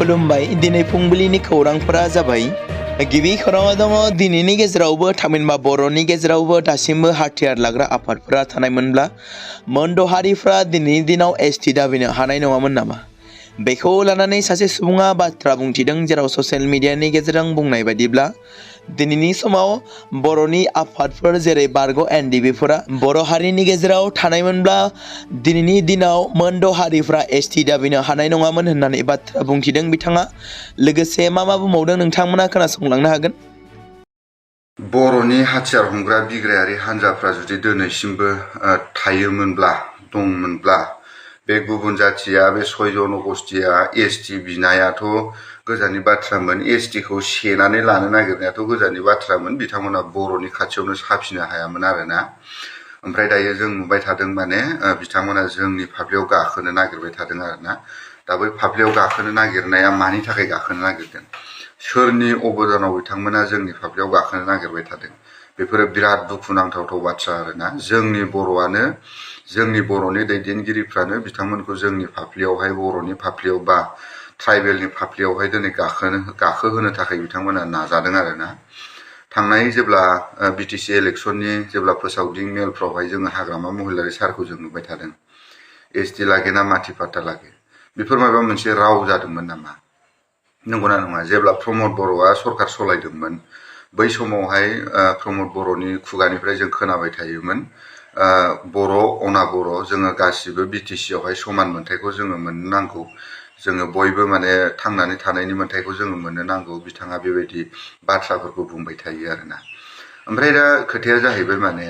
खुलुमबाय दिनै फुंबिलिनि खौरांफोरा जाबाय गिबि खौराङाव दङ दिनैनि गेजेरावबो थामहिनबा बर'नि गेजेरावबो दासिमबो हाथियार लाग्रा आफादफोरा थानायमोनब्ला मोनद' हारिफ्रा दिनैनि दिनाव एसटि दाबिनो हानाय नङामोन नामा बेखौ लानानै सासे सुबुङा बाथ्रा बुंथिदों जेराव ससियेल मिडियानि गेजेरजों बुंनाय बायदिब्ला दिनैनि समाव बर'नि आफादफोर जेरै बारग' एनडिबिफोरा बर' हारिनि गेजेराव थानायमोनब्ला दिनैनि दिनाव मोनद' हारिफ्रा एसटि दाबिनो हानाय नङामोन होननानै बाथ्रा बुंथिदों बिथाङा लोगोसे मा बुंबावदों नोंथांमोना खोनासंलांनो हागोन। बर'नि हाथियार हमग्रा बिग्रायारि हान्जाफ्रा जुदि दिनैसिमबो थायोमोनब्ला दंमोनब्ला बे गुबुन जाथिया बे 6 जन गस्टिया एसटि बिनायाथ' गोजाननि बाथ्रामोन एसटिखौ सेनानै लानो नागिरनायाथ' गोजाननि बाथ्रामोन बिथांमोना बर'नि खाथियावनो साफिनो हायामोन आरोना ओमफ्राय दायो जों नुबाय थादों माने बिथांमोना जोंनि फाफ्लियाव गाखोनो नागिरबाय थादों आरोना दा बै फाफ्लियाव गाखोनो नागिरनाया मानि थाखाय गाखोनो नागिरदों सोरनि अबदानाव बिथांमोना जोंनि फाफ्लियाव गाखोनो नागिरबाय थादों बेफोरो बिराद दुखुनांथाव बाथ्रा आरोना जोंनि बर'आनो जोंनि बर'नि दैदेनगिरिफ्रानो बिथांमोनखौ जोंनि फाफ्लियावहाय बर'नि फाफ्लियाव बा ट्राइबेलनि फाफ्लियावहाय दिनै गाखोहोनो थाखाय बिथांमोना नाजादों आरोना थांनाय जेब्ला बिटिसि इलेक्सननि जेब्ला फोसावदिं मेलफ्रावहाय जोङो हाग्रामा महिलारि सारखौ जों नुबाय थादों एसटि लागे ना माथि फाटा लागे बेफोर माबा मोनसे राव जादोंमोन नामा नंगौना नङा जेब्ला प्रमद बर'आ सरकार सलायदोंमोन बै समावहाय प्रमद बर'नि खुगानिफ्राय जों खोनाबाय थायोमोन बर' अना बर' जोङो गासिबो बिटिसि आवहाय समान मोनथायखौ जोङो मोननो नांगौ जोङो बयबो माने थांनानै थानायनि मोनथायखौ जोङो मोननो नांगौ बिथाङा बेबायदि बाथ्राफोरखौ बुंबाय थायो आरोना ओमफ्राय दा खोथाया जाहैबाय माने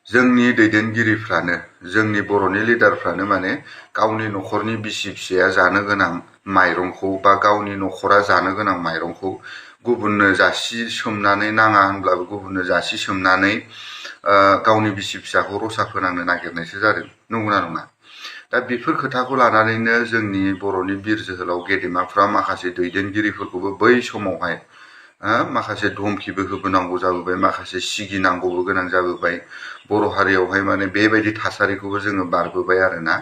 जोंनि दैदेनगिरिफ्रानो जोंनि बर'नि लिडारफ्रानो माने गावनि न'खरनि बिसि फिसाया जानो गोनां माइरंखौ बा गावनि न'खरा जानो गोनां माइरंखौ गुबुननो जासि सोमनानै नाङा होनब्लाबो गुबुननो जासि सोमनानै गावनि बिसि फिसाखौ रसा फोनांनो नागिरनायसो जादों नंगौना नङा दा बेफोर खोथाखौ लानानैनो जोंनि बर'नि बिर जोहोलाव गेदेमाफ्रा माखासे दैदेनगिरिफोरखौबो बै समावहाय माखासे धमखिबो होबोनांगौ जाबोबाय माखासे सिगिनांगौबो गोनां जाबोबाय बर' हारियावहाय माने बेबायदि थासारिखौबो जोङो बारबोबाय आरोना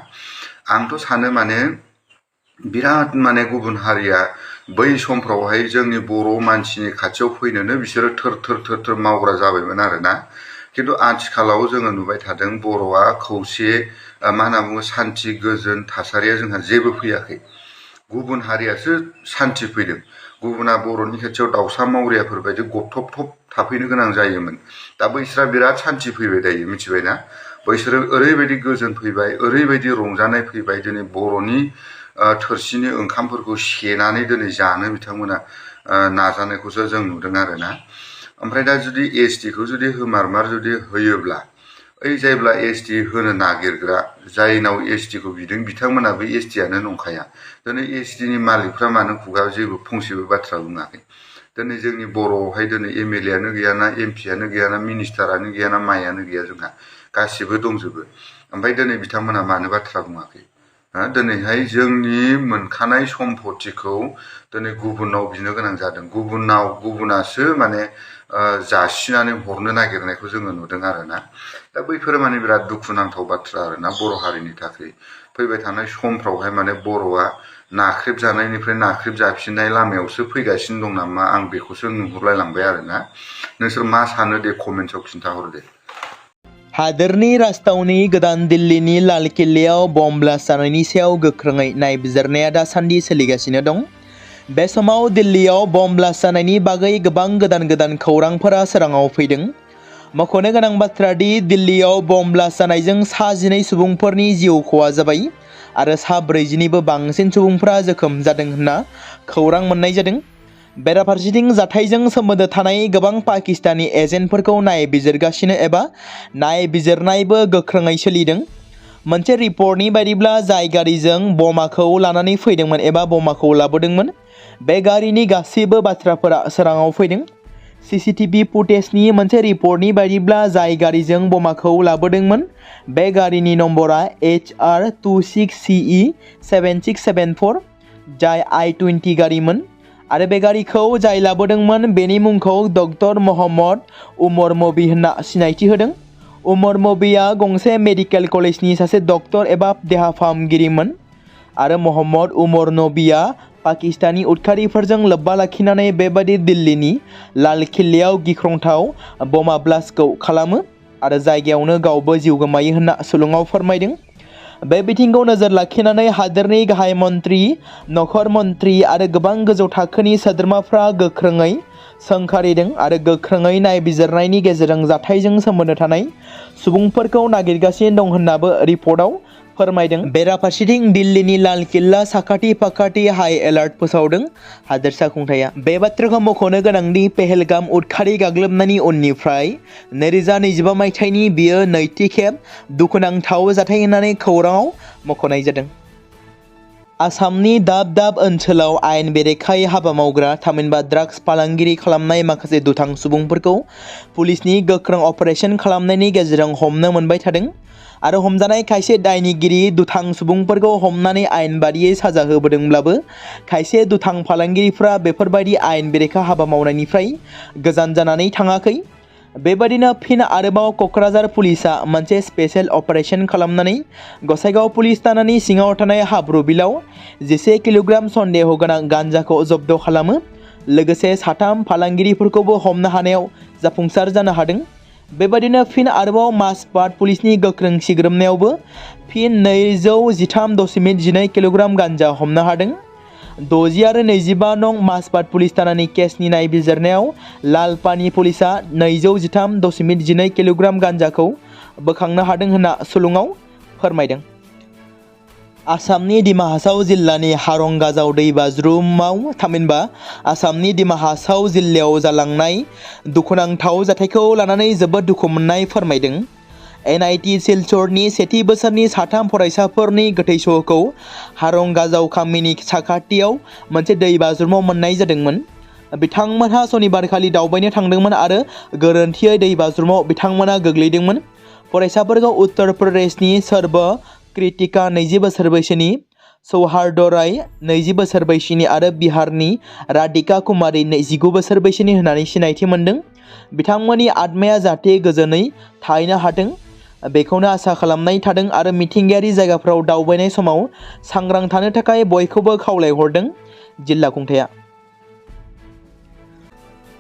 आंथ' सानो माने बिराद माने गुबुन हारिया बै समफ्रावहाय जोंनि बर' मानसिनि खाथियाव फैनोनो बिसोरो थोर मावग्रा जाबायमोन आरोना खिन्थु आथिखालाव जोङो नुबाय थादों बर'आ खौसे मा होनना बुङो सान्थि गोजोन थासारिया जोंहा जेबो फैयाखै गुबुन हारियासो सान्थि फैदों गुबुना बर'नि खाथियाव दाउसा मावरियाफोर बायदि गथब थाफैनो गोनां जायोमोन दा बैसोरा बिराद सान्थि फैबाय दायो मिथिबायना बैसोरो ओरैबायदि गोजोन फैबाय ओरैबायदि रंजानाय फैबाय दिनै बर'नि थोरसिनि ओंखामफोरखौ सेनानै दिनै जानो बिथांमोना नाजानायखौसो जों नुदों आरोना ओमफ्राय दा जुदि एसटिखौ जुदि होमारमार जुदि होयोब्ला ओइ जायब्ला एसटि होनो नागिरग्रा जायनाव एसटिखौ बिदों बिथांमोनाबो एसटियानो नंखाया दिनै एसटिनि मालिकफ्रा मानो खुगायाव जेबो फंसेबो बाथ्रा बुङाखै दिनै जोंनि बर'आवहाय दिनै एमएलएआनो गैयाना एमपियानो गैयाना मिनिस्टारानो गैयाना मायानो गैया जोंहा गासिबो दंजोबो ओमफ्राय दिनै बिथांमोना मानो बाथ्रा बुङाखै दिनैहाय जोंनि मोनखानाय सम्पतिखौ दिनै गुबुनाव बिनो गोनां जादों गुबुनासो माने जासिनानै हरनो नागिरनायखौ जोङो नुदों आरोना दा बैफोरो माने बिराद दुखुनांथाव बाथ्रा आरोना बर' हारिनि थाखाय फैबाय थानाय समफ्रावहाय माने बर'आ नाख्रेबजानायनिफ्राय नाख्रेबजाफिननाय लामायावसो फैगासिनो दं नामा आं बेखौसो नुहुरलायलांबाय आरोना नोंसोर मा सानो दे कमेन्टआव खिन्थाहर दे। हादोरनि राजथावनि गोदान दिल्लीनि लाल किल्लायाव बम ब्लास्ट जानायनि सायाव गोख्रोङै नायबिजिरनाया दासान्दि सोलिगासिनो दं बे समाव दिल्लीयाव बम ब्लास्ट जानायनि बागै गोबां गोदान खौरांफोरा सोराङाव फैदों मख'नो गोनां बाथ्रा दि दिल्लीयाव बम ब्लास्ट जानायजों 19 सुबुंफोरनि जिउ खहा जाबाय आरो 40निबो बांसिन सुबुंफोरा जोखोम जादों होनना खौरां मोननाय जादों बेराफारसेथिं जाथायजों सोमोन्दो थानाय गोबां पाकिस्तानी एजेन्टफोरखौ नायबिजिरगासिनो एबा नायबिजिरनायबो गोख्रोङै सोलिदों मोनसे रिपर्टनि बायदिब्ला जाय गारिजों बमाखौ लानानै फैदोंमोन एबा बमाखौ लाबोदोंमोन बे गारिनि गासैबो बाथ्राफोरा सोराङाव फैदों सीसीटीवी फुटेजनि मोनसे रिपर्टनि बायदिब्ला जाय गारिजों बमाखौ लाबोदोंमोन बे गारिनि नम्बरा HR26CE 7674 जाय I-20 गारिमोन आरो बे गारिखौ जाय लाबोदोंमोन बेनि मुंखौ डक्टर मोहम्मद उमर मबी होनना सिनायथि होदों उमर मबीआ गंसे मेडिकेल कलेजनि सासे डक्टर एबा देहा फाहामगिरिमोन आरो मोहम्मद उमर नबीआ पाकिस्तानी उदखारिफोरजों लोब्बा लाखिनानै बेबादि दिल्लीनि लाल किल्लायाव गिख्रंथाव बमा ब्लास्टखौ खालामो आरो जायगायावनो गावबो जिउ गोमायो होनना सुलुङाव फोरमायदों। बे बिथिंखौ नोजोर लाखिनानै हादोरनि गाहाय मन्त्रि, नखर मन्त्रि आरो गोबां गोजौ थाखोनि सोद्रोमाफ्रा गोख्रोङै सोंखारिदों आरो गोख्रोङै नायबिजिरनायनि गेजेरजों जाथायजों सोमोन्दो थानाय सुबुंफोरखौ नागिरगासिनो दं होननाबो रिपर्टआव फोरमायदों। बेराफारसेथिं दिल्लीनि लाल किल्ला साखाथि फाखाथि हाई एलार्ट फोसावदों हादोरसा खुंथाया। बे बाथ्राखौ मख'नो गोनांदि पेहेलगाम उदखारि गाग्लोबनायनि उननिफ्राय 2025 मायथाइनि बियो नैथि खेब दुखुनांथाव जाथाय होननानै खौराङाव मख'नाय जादों। आसामनि दाब दाब ओनसोलाव आयेन बेरेखायै हाबा मावग्रा थामहिनबा ड्राग्स फालांगिरि खालामनाय माखासे दुथां सुबुंफोरखौ पुलिसनि गोख्रों अपारेशन खालामनायनि गेजेरजों हमनो मोनबाय थादों आरो हमजानाय खायसे दायनिगिरि दुथां सुबुंफोरखौ हमनानै आयेन बादियै साजा होबोदोंब्लाबो खायसे दुथां फालांगिरिफ्रा बेफोरबायदि आयेन बेरेखा हाबा मावनायनिफ्राय गोजान जानानै थाङाखै। बेबादिनो फिन आरोबाव क'क्राझार पुलिसा मोनसे स्पेशेल अपारेशन खालामनानै गसाइगाव पुलिस थानानि सिङाव थानाय हाब्रु बिलाव 11 किल'ग्राम सन्देह गोनां गान्जाखौ जब्द खालामो। लोगोसे 3 फालांगिरिफोरखौबो हमनो हानायाव जाफुंसार जानो हादों। बेबादिनो फिन आरोबाव माजबात पुलिसनि गोख्रों सिग्रोमनायावबो फिन 213.12 किल'ग्राम गान्जा हमनो हादों। 60 आरो 25 नं माजबात पुलिस थानानि केसनि नायबिजिरनायाव लालपानि पुलिसा 213.12 किल'ग्राम गान्जाखौ बोखांनो हादों होनना सुलुङाव फोरमायदों। आसामनि दिमा हासाव जिल्लानि हारंगाजाव दैबाज्रुमाव थामहिनबा आसामनि दिमा हासाव जिल्लायाव जालांनाय दुखुनांथाव जाथायखौ लानानै जोबोद दुखु मोननाय फोरमायदों। NIT सिलचरनि सेथि बोसोरनि 3 फरायसाफोरनि गोथै सह'खौ हारंगाजाव गामिनि साखाथियाव मोनसे दैबाज्रुमाव मोननाय जादोंमोन। बिथांमोनहा सनिबारखालि दावबायनो थांदोंमोन आरो गोरोन्थियै दैबाज्रुमाव बिथांमोना गोग्लैदोंमोन। फरायसाफोरखौ उत्तर प्रदेशनि सर्व कृतिका 20 बोसोर बैसोनि, सौहार्द राय 20 बोसोर बैसोनि आरो बिहारनि राधिका कुमारी 19 बोसोर बैसोनि होननानै सिनायथि मोन्दों। बिथांमोननि आत्माया जाहाथे गोजोनै थाहैनो हाथों बेखौनो आसा खालामनाय थादों आरो मिथिंगायारि जायगाफोराव दावबायनाय समाव सांग्रां थानो थाखाय बयखौबो खावलायहरदों जिल्ला खुंथाया।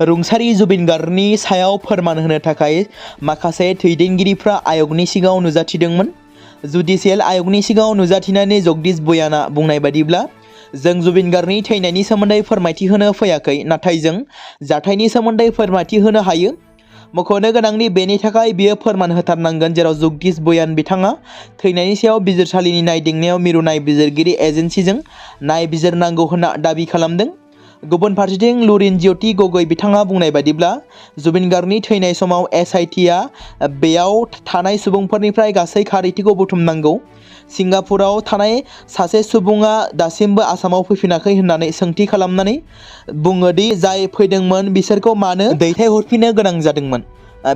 रुंसारि जुबिन गार्गनि सायाव फोरमान होनो थाखाय माखासे दैदेनगिरिफ्रा आयगनि सिगाङाव नुजाथिदोंमोन। जुडिसियेल आयगनि सिगाङाव नुजाथिनानै जगदीश बयाना बुंनाय बादिब्ला, जों जुबिन गार्गनि थैनायनि सोमोन्दै फोरमायथि होनो फैयाखै, नाथाय जों जाथायनि सोमोन्दै फोरमायथि होनो हायो। मख'नो गोनांदि बेनि थाखाय बियो फोरमान होथारनांगोन जेराव जगदीश बयान बिथाङा थैनायनि सायाव बिजिरसालिनि नायदिंनायाव मिरु नायबिजिरगिरि एजेन्सिजों नायबिजिरनांगौ होनना दाबि खालामदों। गुबुन फारसेथिं लुरिन ज्योति गगৈ बिथाङा बुंनाय बादिब्ला, जुबिन गार्गनि थैनाय समाव SITआ बेयाव थानाय सुबुंफोरनिफ्राय गासै खारिथिखौ बुथुमनांगौ। सिंगापुराव थानाय सासे सुबुङा दासिमबो आसामाव फैफिनाखै होननानै सोंथि खालामनानै बुङोदि जाय फैदोंमोन बिसोरखौ मानो दैथायहरफिननो गोनां जादोंमोन।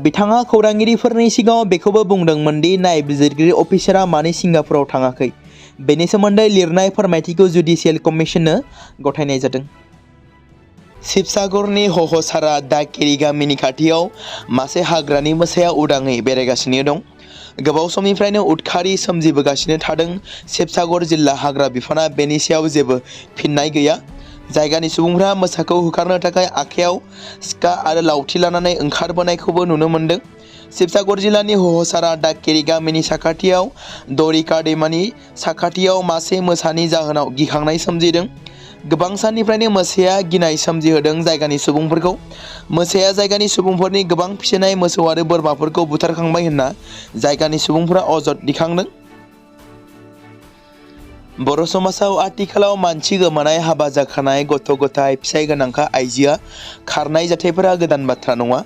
बिथाङा खौरांगिरिफोरनि सिगाङाव बेखौबो बुंदोंमोन दि नायबिजिरगिरि अफिसारा मानो सिंगापुराव थाङाखै। बेनि सोमोन्दै लिरनाय फोरमायथिखौ जुडिसियेल कमिसननो गथायनाय जादों। शिबसागरनि हहसारा दाकेरि गामिनि खाथियाव मासे हाग्रानि मोसाया उदाङै बेरायगासिनो दं। गोबाव समनिफ्रायनो उदखारि सोमजिबोगासिनो थादों। शिबसागर जिल्ला हाग्रा बिफाना बेनि सायाव जेबो फिननाय गैया। जायगानि सुबुंफ्रा मोसाखौ होखारनो थाखाय आखायाव सिखा आरो लावथि लानानै ओंखारबोनायखौबो नुनो मोन्दों। शिबसागर जिल्लानि हहसारा दाकेरि गामिनि साखाथियाव दरिका दैमानि साखाथियाव मासे मोसानि जाहोनाव गिखांनाय सोमजिदों। गोबां साननिफ्रायनो मोसाया गिनाय सोमजिहोदों जायगानि सुबुंफोरखौ। मोसाया जायगानि सुबुंफोरनि गोबां फिसिनाय मोसौ आरो बोरमाफोरखौ बुथारखांबाय होनना जायगानि सुबुंफोरा अजद दिखांदों। बर' समाजाव आथिखालाव मानसि गोमानाय, हाबा जाखानाय, गथ' गथाय, फिसाय गोनांखा आइजोआ खारनाय जाथायफोरा गोदान बाथ्रा नङा।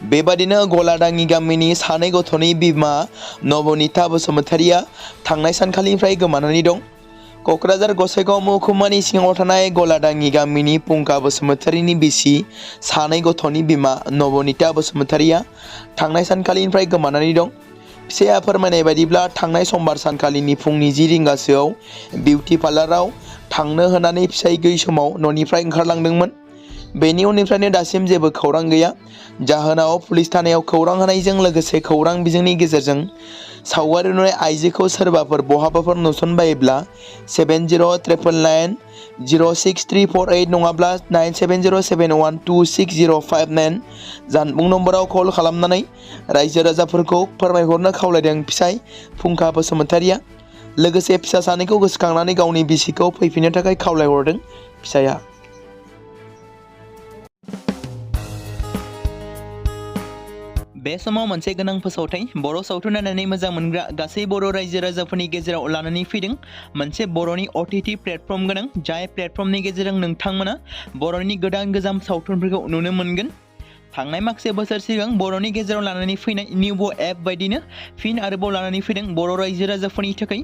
बेबादिनो गलादाङि गामिनि 2 गथ'नि बिमा नबनिता बसुमतारिया थांनाय सानखालिनिफ्राय गोमानानै दं। क'क्राझार गसाइगाव महकुमानि सिङाव थानाय गलादाङि गामिनि फुंखा बसुमतारिनि बिसि 2 गथ'नि बिमा नबनिता बसुमतारिया थांनाय सानखालिनिफ्राय गोमानानै दं। फिसाया फोरमायनाय बायदिब्ला थांनाय समबार सानखालिनि फुंनि 10 रिंगासोआव बिउटि पार्लाराव थांनो होनानै फिसाय गैयै समाव न'निफ्राय ओंखारलांदोंमोन। बेनि उननिफ्रायनो दासिम जेबो खौरां गैया। जाहोनाव पुलिस थानायाव खौरां होनायजों लोगोसे खौरां बिजोंनि गेजेरजों सावगारि नुनाय आइजोखौ सोरबाफोर बहाबाफोर नुसनबायोब्ला 700999063448 नङाब्ला 9707126059 जानबुं नम्बराव कल खालामनानै रायजो राजाफोरखौ फोरमायहरनो खावलायदों फिसाय फुंखा बसुमतारिया। लोगोसे फिसा सानैखौ गोसोखांनानै गावनि बिसिखौ फैफिननो थाखाय खावलायहरदों फिसाया। बे समाव मोनसे गोनां फोसावथाय बर' सावथुन नायनानै मोजां मोनग्रा गासै बर' रायजो राजाफोरनि गेजेराव लानानै फैदों मोनसे बर'नि OTT प्लेटफर्म गोनां, जाय प्लेटफर्मनि गेजेरजों नोंथांमोना बर'नि गोदान गोजाम सावथुनफोरखौ नुनो मोनगोन। थांनाय माखासे बोसोर सिगां बर'नि गेजेराव लानानै फैनाय निउबो एप बायदिनो फिन आरोबाव लानानै फैदों बर' रायजो राजाफोरनि थाखाय।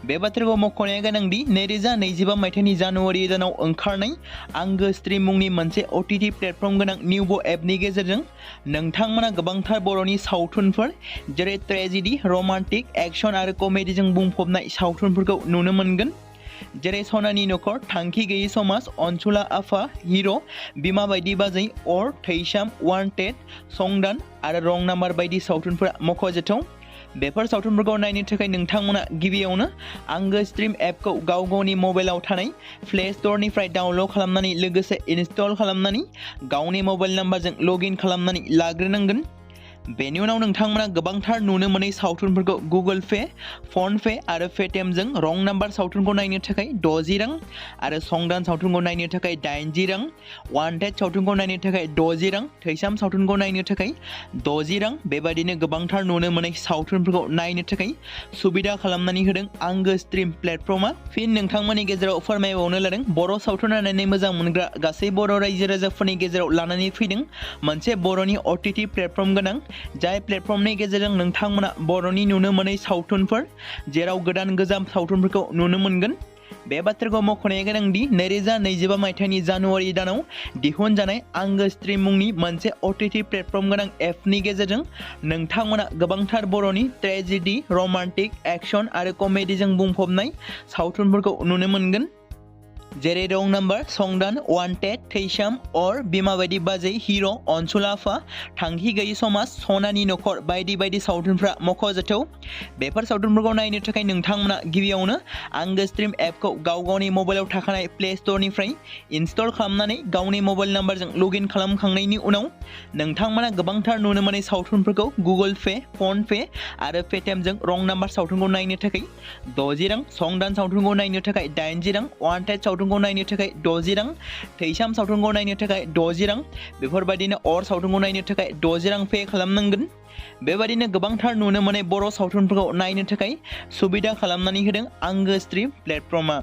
बे बाथ्राखौ मख'नाया गोनांदि 2025 मायथाइनि जानुवारि दानाव ओंखारनाय आंगो स्ट्रिम मुंनि मोनसे OTT प्लेटफर्म गोनां निउबो एपनि गेजेरजों नोंथांमोना गोबांथार बर'नि सावथुनफोर जेरै ट्रेजेडी, रमान्टिक, एक्शन आरो कमेडीजों बुंफबनाय सावथुनफोरखौ नुनो मोनगोन। जेरै सनानि नखर, थांखि गैयै समाज, अनसुला आफा, हिर', बिमा बायदि बाजै, अर, थैसाम, वान्टेड, संदान आरो रं नाम्बार बायदि सावथुनफोरा मख'जाथाव। बेफोर सावथुनफोरखौ नायनो थाखाय नोंथांमोना गिबियावनो आंगो स्ट्रिम एपखौ गावनि मबाइलाव थानाय प्ले स्ट'रनिफ्राय डाउनल'ड खालामनानै लोगोसे इनस्टल खालामनानै गावनि मबाइल नाम्बारजों लगइन खालामनानै लाग्रोनांगोन। बेनि उनाव नोंथांमोना गोबांथार नुनो मोनै सावथुनफोरखौ गुगोल पे, फन पे आरो पेटिएमजों रं नाम्बार सावथुनखौ नायनो थाखाय 60 रां आरो संदान सावथुनखौ नायनो थाखाय 80 रां, वान्टेड सावथुनखौ नायनो थाखाय 60 रां, थैसाम सावथुनखौ नायनो थाखाय 60 रां बेबायदिनो गोबांथार नुनो मोनै सावथुनफोरखौ नायनो थाखाय सुबिदा खालामनानै होदों आंगो स्ट्रिम प्लेटफर्मा। फिन नोंथांमोननि गेजेराव फोरमायबावनो लादों बर' सावथुन नायनानै मोजां मोनग्रा गासै बर' रायजो राजाफोरनि गेजेराव लानानै फैदों मोनसे बर'नि OTT प्लेटफर्म गोनां, जाय प्लेटफर्मनि गेजेरजों नोंथांमोना बर'नि नुनो मोनै सावथुनफोर जेराव गोदान गोजाम सावथुनफोरखौ नुनो मोनगोन। बे बाथ्राखौ मख'नाया गोनांदि 2025 मायथाइनि जानुवारि दानाव दिहुनजानाय आंगो स्ट्रिम मुंनि मोनसे OTT प्लेटफर्म गोनां एपनि गेजेरजों नोंथांमोना गोबांथार बर'नि ट्रेजेडी, रमान्टिक, एक्शन आरो कमेडीजों बुंफबनाय सावथुनफोरखौ नुनो मोनगोन। जेरै रं नाम्बार, संदान, वान्टेड, थैसाम, अर, बिमा बायदि बाजै, हिर', अनसुला आफा, थांखि गैयै समाज, सनानि नखर बायदि बायदि सावथुनफ्रा मख'जाथाव। बेफोर सावथुनफोरखौ नायनो थाखाय नोंथांमोना गिबियावनो आंगो स्ट्रिम एपखौ गावनि मबाइलाव थाखानाय प्ले स्ट'रनिफ्राय इनस्टल खालामनानै गावनि मबाइल नाम्बारजों लगइन खालामखांनायनि उनाव नोंथांमोना गोबांथार नुनो मोनै सावथुनफोरखौ गुगोल पे, फन पे आरो पेटिएमजों रं नाम्बार सावथुनखौ नायनो थाखाय 60 रां, संदान सावथुनखौ नायनो थाखाय 80 रां, वान्टेड सावथुनखौ नायनो थाखाय 60 रां, थैसाम सावथुनखौ नायनो थाखाय 60 रां बेफोरबायदिनो अर सावथुनखौ नायनो थाखाय 60 रां पे खालामनांगोन। बेबायदिनो गोबांथार नुनो मोनै बर' सावथुनफोरखौ नायनो थाखाय सुबिदा खालामनानै होदों आंगो स्ट्रिम प्लेटफर्मा।